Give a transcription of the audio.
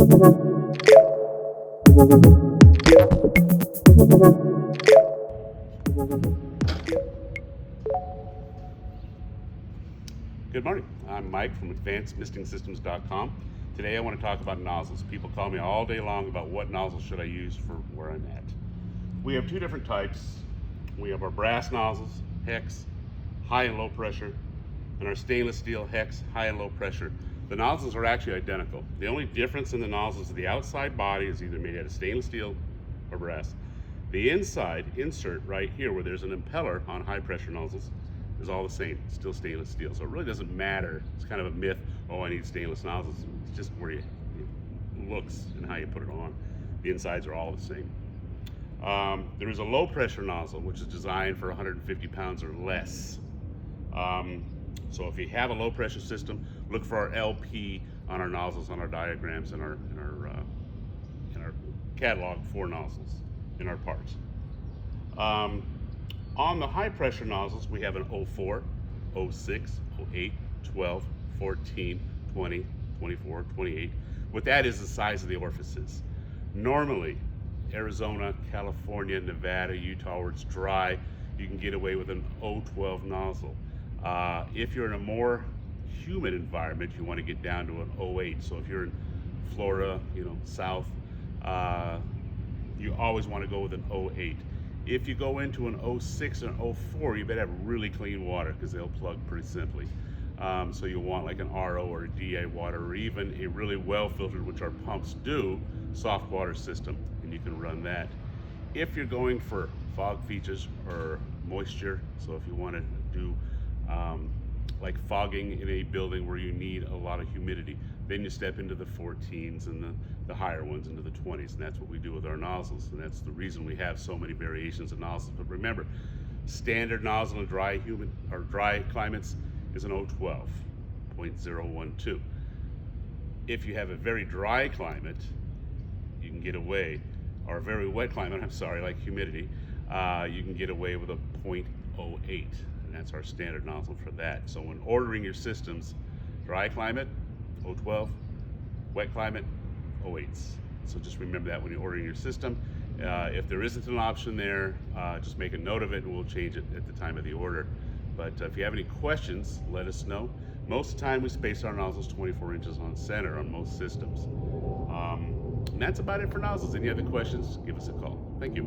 Good morning. I'm Mike from AdvancedMistingSystems.com. Today I want to talk about nozzles. People call me all day long about what nozzles should I use for where I'm at. We have two different types. We have our brass nozzles, hex, high and low pressure, and our stainless steel hex, high and low pressure. The nozzles are actually identical. The only difference in the nozzles is the outside body is either made out of stainless steel or brass. The inside insert right here where there's an impeller on high pressure nozzles is all the same, still stainless steel. So it really doesn't matter. It's kind of a myth, oh, I need stainless nozzles. It's just where it looks and how you put it on. The insides are all the same. There is a low pressure nozzle, which is designed for 150 pounds or less. So if you have a low pressure system, look for our LP on our nozzles, on our diagrams, in our catalog for nozzles, in our parts. On the high pressure nozzles, we have an 04, 06, 08, 12, 14, 20, 24, 28. What that is the size of the orifices. Normally, Arizona, California, Nevada, Utah, where it's dry, you can get away with an 012 nozzle. If you're in a more humid environment, you want to get down to an 08. So if you're in Florida, south, you always want to go with an 08. If you go into an 06 and 04, you better have really clean water because they'll plug pretty simply. So you'll want like an RO or a DA water, or even a really well filtered, which our pumps do, soft water system, and you can run that. If you're going for fog features or moisture, so if you want to do like fogging in a building where you need a lot of humidity, then you step into the 14s and the higher ones into the 20s, and that's what we do with our nozzles, and that's the reason we have so many variations of nozzles. But remember, standard nozzle in dry climates is an 012, 0.012. If you have a very dry climate, you can get away, or a very wet climate, I'm sorry, like humidity, you can get away with a 0.08, and that's our standard nozzle for that. So when ordering your systems, dry climate, 012, wet climate, 08s. So just remember that when you're ordering your system. If there isn't an option there, just make a note of it and we'll change it at the time of the order. But if you have any questions, let us know. Most of the time we space our nozzles 24 inches on center on most systems. And that's about it for nozzles. Any other questions, give us a call. Thank you.